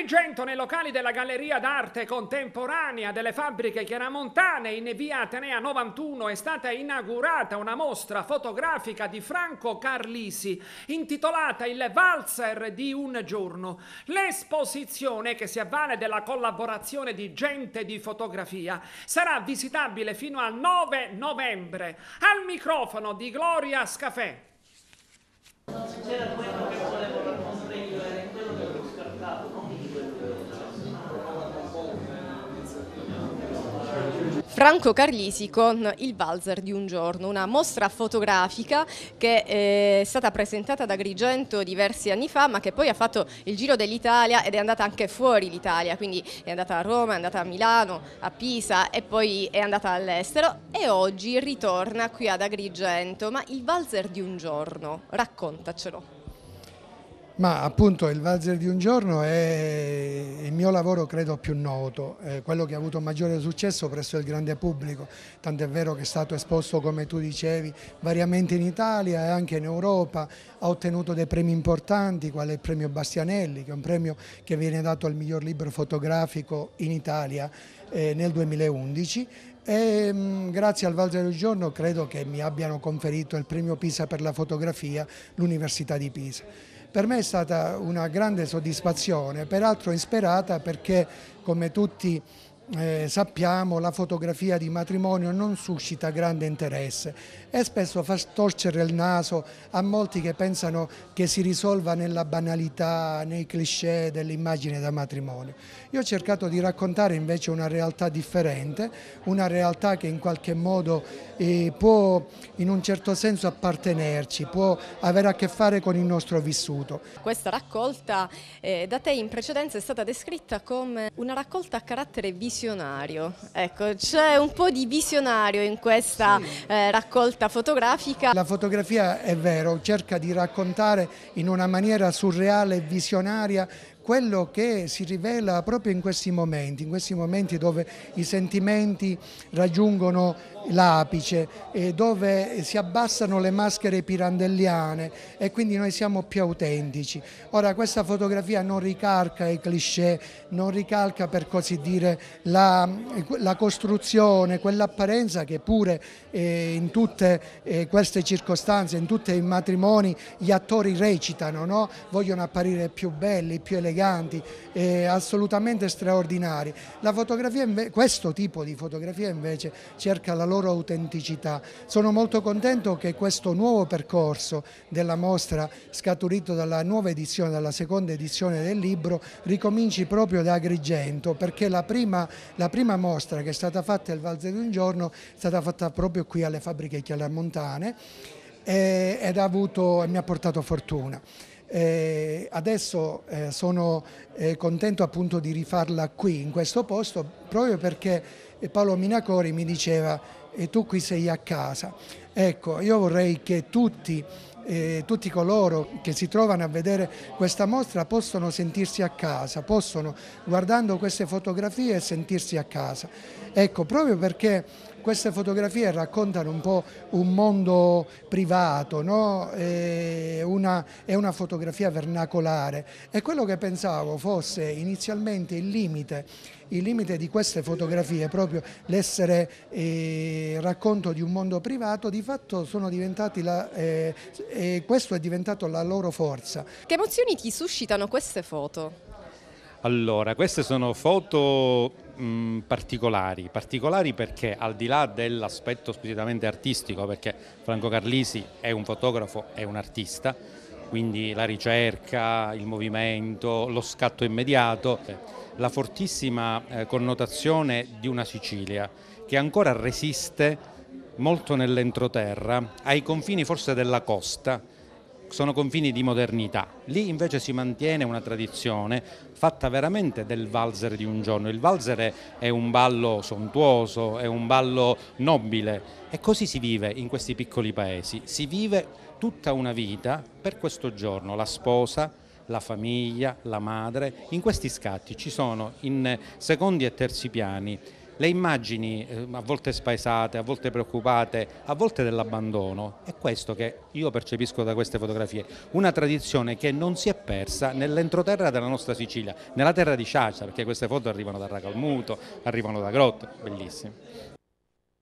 Agrigento, nei locali della Galleria d'Arte Contemporanea delle Fabbriche Chiaramontane, in via Atenea 91, è stata inaugurata una mostra fotografica di Franco Carlisi intitolata Il valzer di un giorno. L'esposizione, che si avvale della collaborazione di gente di fotografia, sarà visitabile fino al 9 novembre. Al microfono di Gloria Scafè. C'era quello che volevo raccontare io, era quello che avevo scartato, non in quello che avevo Franco Carlisi con Il valzer di un giorno, una mostra fotografica che è stata presentata ad Agrigento diversi anni fa, ma che poi ha fatto il giro dell'Italia ed è andata anche fuori l'Italia, quindi è andata a Roma, è andata a Milano, a Pisa e poi è andata all'estero e oggi ritorna qui ad Agrigento. Ma Il valzer di un giorno, raccontacelo. Ma appunto il valzer di un giorno è il mio lavoro credo più noto, quello che ha avuto maggiore successo presso il grande pubblico, tant'è vero che è stato esposto, come tu dicevi, variamente in Italia e anche in Europa, ha ottenuto dei premi importanti, quale il premio Bastianelli, che è un premio che viene dato al miglior libro fotografico in Italia nel 2011. E grazie al valzer del giorno credo che mi abbiano conferito il premio Pisa per la fotografia l'Università di Pisa. Per me è stata una grande soddisfazione, peraltro insperata perché, come tutti sappiamo, la fotografia di matrimonio non suscita grande interesse e spesso fa storcere il naso a molti che pensano che si risolva nella banalità, nei cliché dell'immagine da matrimonio. Io ho cercato di raccontare invece una realtà differente, una realtà che in qualche modo può in un certo senso appartenerci, può avere a che fare con il nostro vissuto. Questa raccolta da te in precedenza è stata descritta come una raccolta a carattere visionario. Ecco, c'è un po' di visionario in questa raccolta fotografica. La fotografia, è vero, cerca di raccontare in una maniera surreale e visionaria quello che si rivela proprio in questi momenti dove i sentimenti raggiungono l'apice, dove si abbassano le maschere pirandelliane e quindi noi siamo più autentici. Ora, questa fotografia non ricalca i cliché, non ricalca per così dire la costruzione, quell'apparenza che pure in tutte queste circostanze, in tutti i matrimoni gli attori recitano, no? Vogliono apparire più belli, più eleganti, assolutamente straordinari. La fotografia, questo tipo di fotografia invece cerca la loro autenticità. Sono molto contento che questo nuovo percorso della mostra, scaturito dalla nuova edizione, dalla seconda edizione del libro, ricominci proprio da Agrigento, perché la prima mostra che è stata fatta il valzer di un giorno è stata fatta proprio qui alle Fabbriche Chiaramontane ed mi ha portato fortuna. Adesso sono contento appunto di rifarla qui in questo posto, proprio perché Paolo Minacori mi diceva tu qui sei a casa. Ecco, io vorrei che tutti coloro che si trovano a vedere questa mostra possono sentirsi a casa, possono, guardando queste fotografie, sentirsi a casa. Ecco, proprio perché queste fotografie raccontano un po' un mondo privato, no? È una fotografia vernacolare e quello che pensavo fosse inizialmente il limite di queste fotografie, proprio l'essere racconto di un mondo privato, di fatto sono diventati questo è diventato la loro forza. Che emozioni ti suscitano queste foto? Allora, queste sono foto particolari perché al di là dell'aspetto squisitamente artistico, perché Franco Carlisi è un fotografo, è un artista, quindi la ricerca, il movimento, lo scatto immediato, la fortissima connotazione di una Sicilia che ancora resiste molto nell'entroterra, ai confini forse della costa. Sono confini di modernità. Lì invece si mantiene una tradizione fatta veramente del valzer di un giorno. Il valzer è un ballo sontuoso, è un ballo nobile e così si vive in questi piccoli paesi. Si vive tutta una vita per questo giorno, la sposa, la famiglia, la madre. In questi scatti ci sono in secondi e terzi piani le immagini a volte spaesate, a volte preoccupate, a volte dell'abbandono. È questo che io percepisco da queste fotografie, una tradizione che non si è persa nell'entroterra della nostra Sicilia, nella terra di Ciaccia, perché queste foto arrivano da Racalmuto, arrivano da Grotto, bellissime.